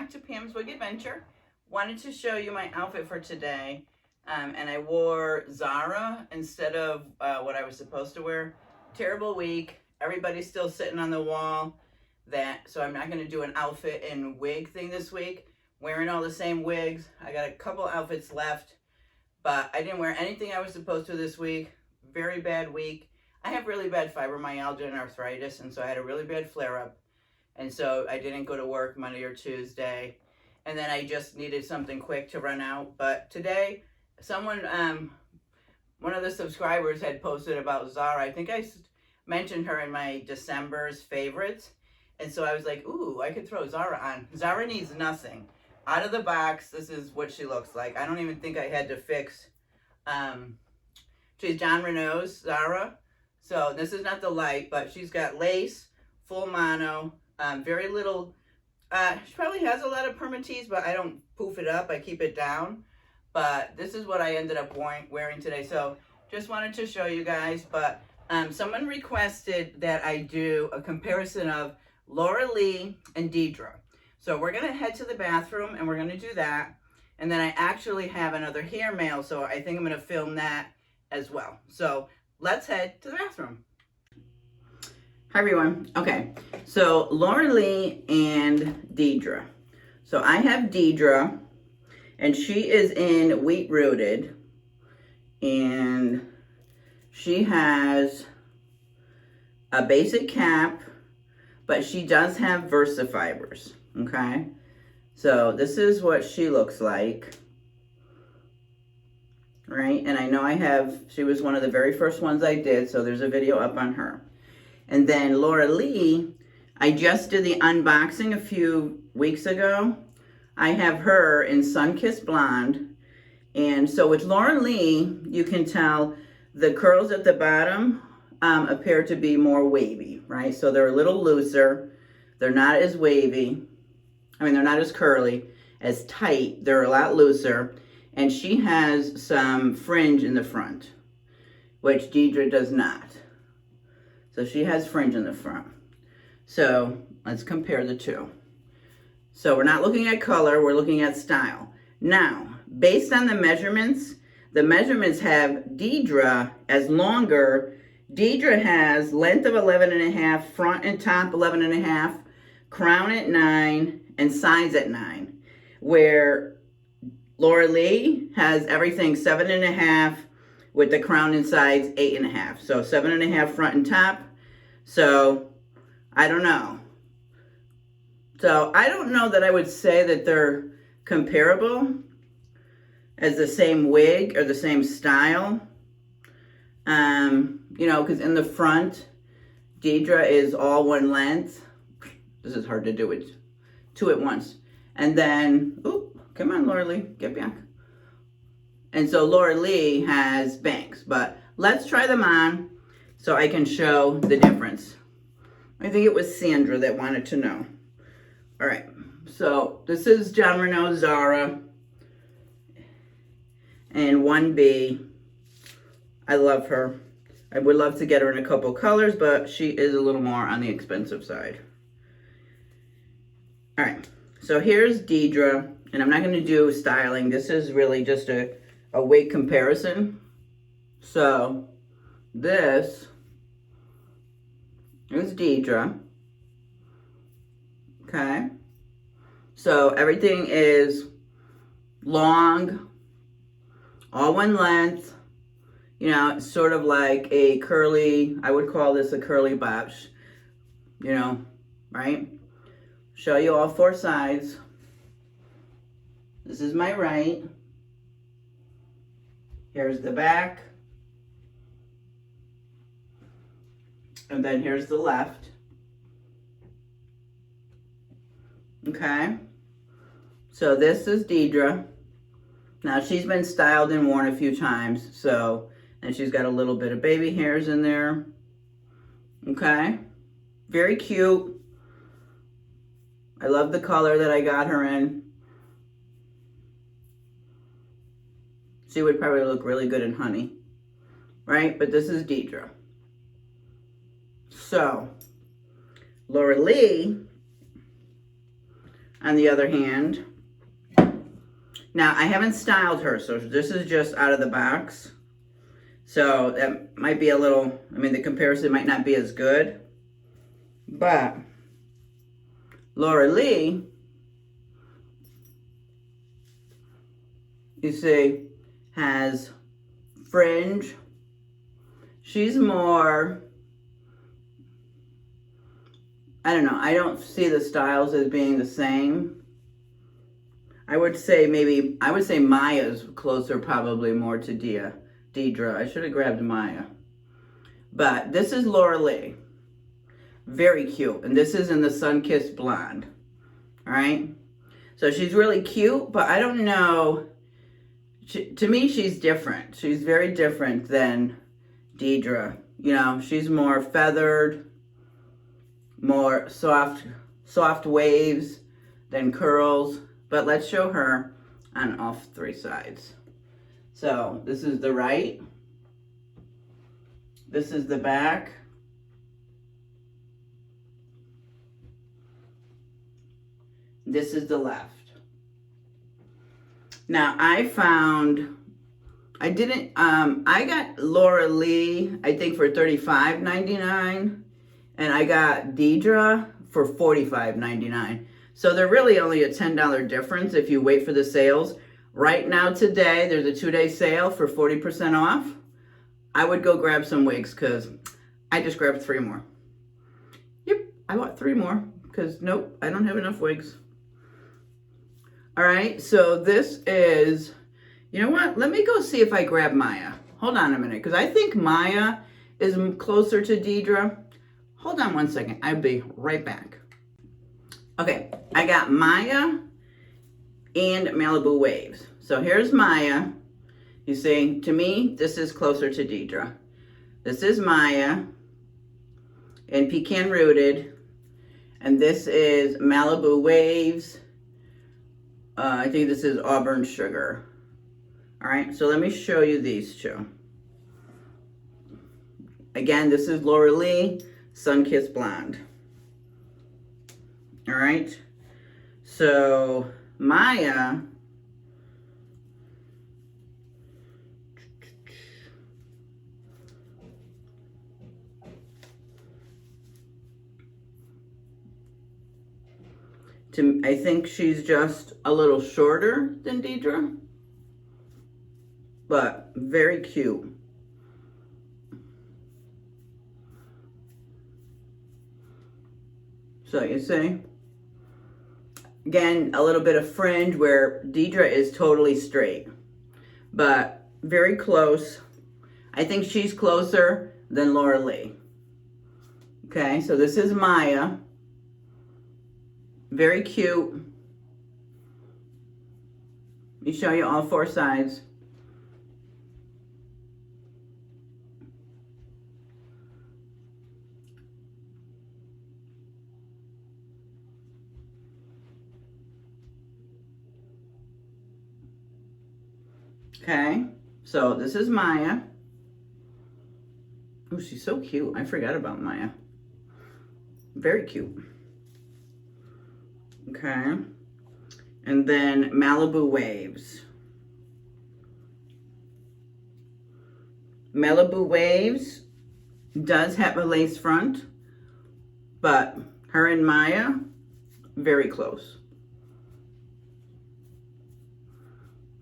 back to Pam's Wig Adventure. Wanted to show you my outfit for today. And I wore Zara instead of what I was supposed to wear. Terrible week. Everybody's still sitting on the wall. So I'm not going to do an outfit and wig thing this week. Wearing all the same wigs. I got a couple outfits left. But I didn't wear anything I was supposed to this week. Very bad week. I have really bad fibromyalgia and arthritis. And so I had a really bad flare-up. And so I didn't go to work Monday or Tuesday. And then I just needed something quick to run out. But today, someone, one of the subscribers had posted about Zara. I think I mentioned her in my December's favorites. And so I was like, ooh, I could throw Zara on. Zara needs nothing. Out of the box, this is what she looks like. I don't even think I had to fix. She's John Renault's Zara. So this is not the light, but she's got lace, full mono. Very little, she probably has a lot of permatease, but I don't poof it up, I keep it down. But this is what I ended up wearing today. So just wanted to show you guys, but someone requested that I do a comparison of LoreLei and Deidre. So we're gonna head to the bathroom and we're gonna do that. And then I actually have another hair mail, so I think I'm gonna film that as well. So let's head to the bathroom. Hi everyone. Okay, so LoreLei and Deidre. So I have Deidre, and she is in Wheat Rooted, and she has a basic cap, but she does have VersaFibers. Okay, so this is what she looks like, right? And I know she was one of the very first ones I did, so there's a video up on her. And then LoreLei, I just did the unboxing a few weeks ago. I have her in Sunkissed Blonde. And so with LoreLei, you can tell the curls at the bottom appear to be more wavy, right? So they're a little looser. They're not as wavy. I mean, they're not as curly, as tight. They're a lot looser. And she has some fringe in the front, which Deidre does not. So she has fringe in the front. So let's compare the two. So we're not looking at color, we're looking at style. Now, based on the measurements have Deidre as longer. Deidre has length of 11.5, front and top 11.5, crown at 9, and sides at 9. Where LoreLei has everything 7.5, with the crown and sides 8.5. So 7.5 front and top. So I don't know. So I don't know that I would say that they're comparable as the same wig or the same style. You know, because in the front, Deidre is all one length. This is hard to do it two at once. And then, oop, come on, LoreLei, get back. And so LoreLei has bangs, but let's try them on so I can show the difference. I think it was Sandra that wanted to know. All right, so this is John Renault Zara and 1B. I love her. I would love to get her in a couple colors, but she is a little more on the expensive side. All right, so here's Deidre, and I'm not gonna do styling. This is really just a wig comparison. So this is Deidre. Okay. So everything is long, all one length. You know, it's sort of like a curly, I would call this a curly botch. You know, right? Show you all four sides. This is my right. Here's the back. And then here's the left. Okay. So this is Deidre. Now she's been styled and worn a few times. So, and she's got a little bit of baby hairs in there. Okay. Very cute. I love the color that I got her in. She would probably look really good in honey, right? But this is Deidre. So, LoreLei, on the other hand. Now, I haven't styled her, so this is just out of the box. So that might be a little, I mean, the comparison might not be as good. But LoreLei, you see, has fringe. She's more, I don't know, I don't see the styles as being the same. I would say Maya's closer probably more to Deidre. I should have grabbed Maya. But this is LoreLei. Very cute. And this is in the Sun-Kissed Blonde. Alright? So she's really cute, but I don't know. To me, she's different. She's very different than Deidre. You know, she's more feathered, more soft waves than curls. But let's show her on all three sides. So this is the right. This is the back. This is the left. Now I got LoreLei, I think for $35.99, and I got Deidre for $45.99. So they're really only a $10 difference if you wait for the sales. Right now today, there's a 2-day sale for 40% off. I would go grab some wigs because I just grabbed 3 more. Yep, I bought 3 more because nope, I don't have enough wigs. All right, so this is, you know what? Let me go see if I grab Maya. Hold on a minute, because I think Maya is closer to Deidre. Hold on one second. I'll be right back. Okay, I got Maya and Malibu Waves. So here's Maya. You see, to me, this is closer to Deidre. This is Maya and Pecan Rooted. And this is Malibu Waves. I think this is Auburn Sugar. All right, so let me show you these two. Again, this is LoreLei Sun-Kissed Blonde. All right, so Maya, I think she's just a little shorter than Deidre, but very cute. So you see, again, a little bit of fringe where Deidre is totally straight, but very close. I think she's closer than LoreLei. Okay, so this is Maya. Very cute. Let me show you all 4 sides. Okay, so this is Maya. Oh, she's so cute. I forgot about Maya. Very cute. Okay, and then Malibu Waves. Malibu Waves does have a lace front, but her and Maya, very close.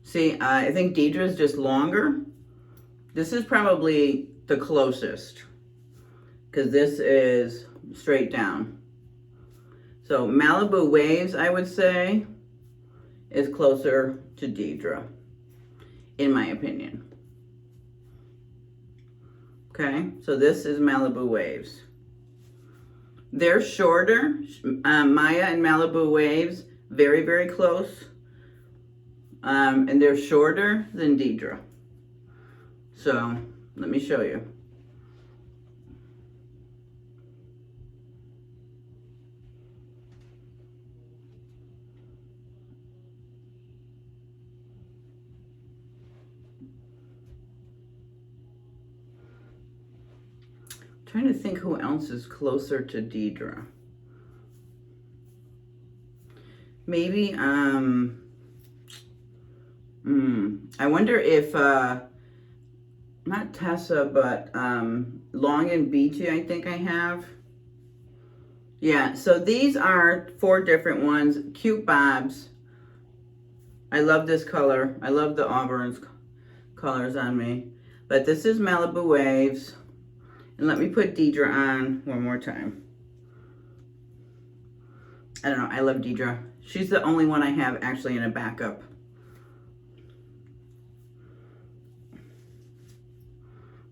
See, I think Deidre is just longer. This is probably the closest because this is straight down. So Malibu Waves, I would say, is closer to Deidre, in my opinion. Okay, so this is Malibu Waves. They're shorter, Maya and Malibu Waves, very, very close. And they're shorter than Deidre. So let me show you. Trying to think who else is closer to Deidre. maybe, I wonder if, not Tessa, but Long and Beachy, I think I have. Yeah, so these are 4 different ones. Cute bobs. I love this color. I love the Auburn's colors on me. But this is Malibu Waves. And let me put Deidre on one more time. I don't know, I love Deidre. She's the only one I have actually in a backup.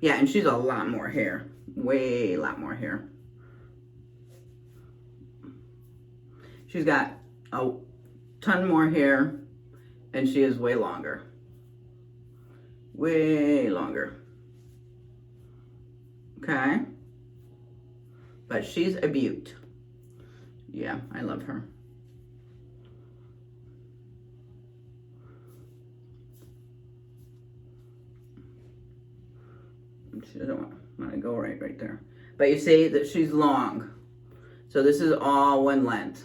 Yeah, and she's a lot more hair. Way a lot more hair. She's got a ton more hair, and she is way longer. Way longer. Okay? But she's a beaut. Yeah, I love her. She doesn't want to go right there. But you see that she's long. So this is all one length.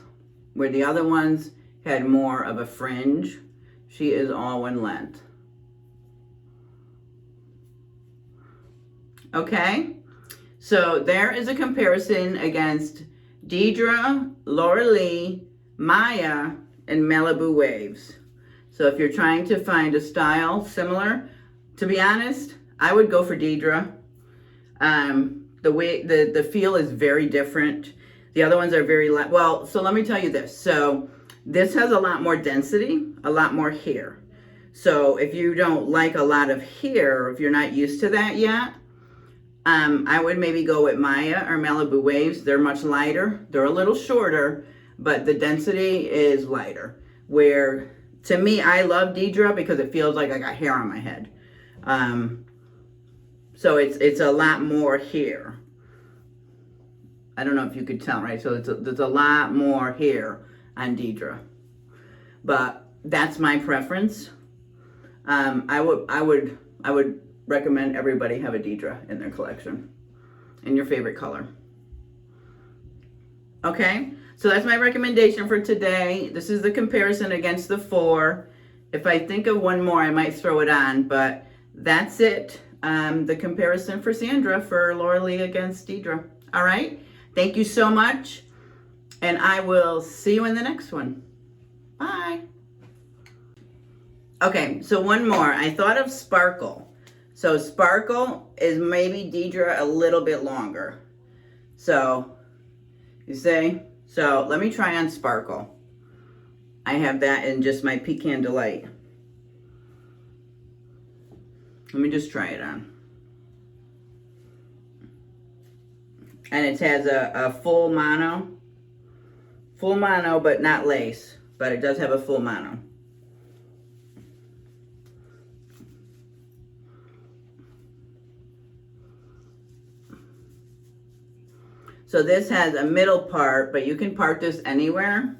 Where the other ones had more of a fringe, she is all one length. Okay, so there is a comparison against Deidre, LoreLei, Maya, and Malibu Waves. So if you're trying to find a style similar, to be honest, I would go for Deidre. The feel is very different. The other ones are very light. Well, so let me tell you this. So this has a lot more density, a lot more hair. So if you don't like a lot of hair, if you're not used to that yet, I would maybe go with Maya or Malibu Waves. They're much lighter. They're a little shorter, but the density is lighter. Where, to me, I love Deidre because it feels like I got hair on my head. So it's a lot more hair. I don't know if you could tell, right? So there's a lot more hair on Deidre. But that's my preference. I would recommend everybody have a Deidre in their collection. In your favorite color. Okay? So that's my recommendation for today. This is the comparison against the 4. If I think of one more, I might throw it on. But that's it. The comparison for Sandra for LoreLei against Deidre. All right? Thank you so much, and I will see you in the next one. Bye. Okay, so one more. I thought of Sparkle. So Sparkle is maybe Deidre a little bit longer. So, you see? So, let me try on Sparkle. I have that in just my Pecan Delight. Let me just try it on. And it has a full mono, but not lace, but it does have a full mono. So this has a middle part, but you can part this anywhere.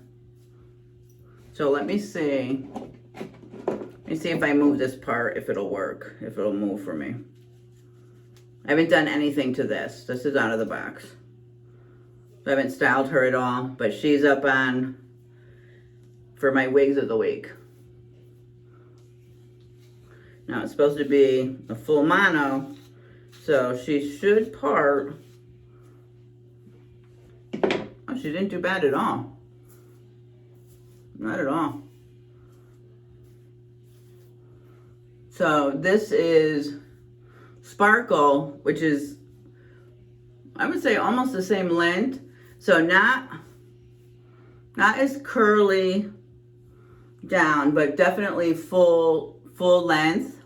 So let me see. Let me see if I move this part, if it'll work, if it'll move for me. I haven't done anything to this. This is out of the box. I haven't styled her at all, but she's up on for my wigs of the week. Now it's supposed to be a full mono, so she should part. Oh, she didn't do bad at all. Not at all. So this is Sparkle, which is, I would say, almost the same length. So not as curly down, but definitely full length.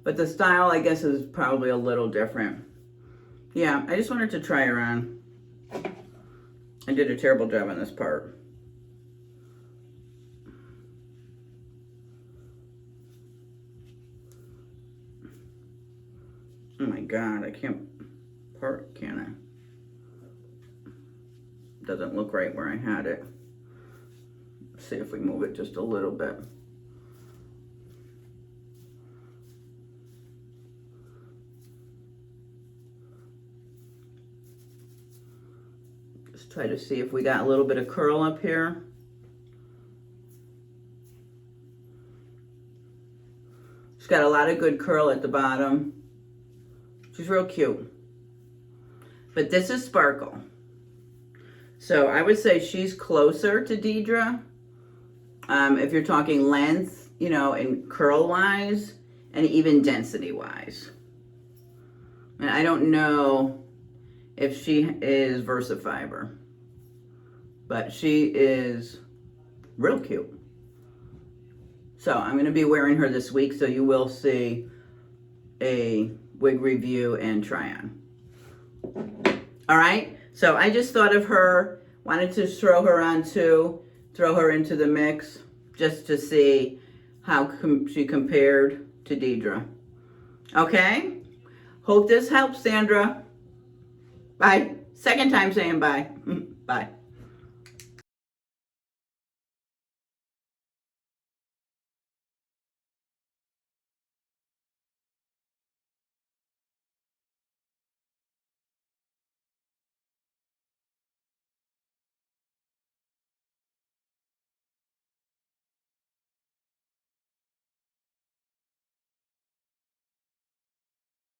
But the style, I guess, is probably a little different. Yeah, I just wanted to try her on. I did a terrible job on this part. Oh my God, I can't part, can I? Doesn't look right where I had it. Let's see if we move it just a little bit. Just try to see if we got a little bit of curl up here. got a lot of good curl at the bottom. She's real cute. But this is Sparkle. So I would say she's closer to Deidre. If you're talking length, you know, and curl-wise, and even density-wise. And I don't know if she is VersaFiber, but she is real cute. So I'm going to be wearing her this week, so you will see a wig review and try on. All right, so I just thought of her, wanted to throw her on too, throw her into the mix just to see how she compared to Deidre. Okay, hope this helps, Sandra. Bye. Second time saying bye. Bye.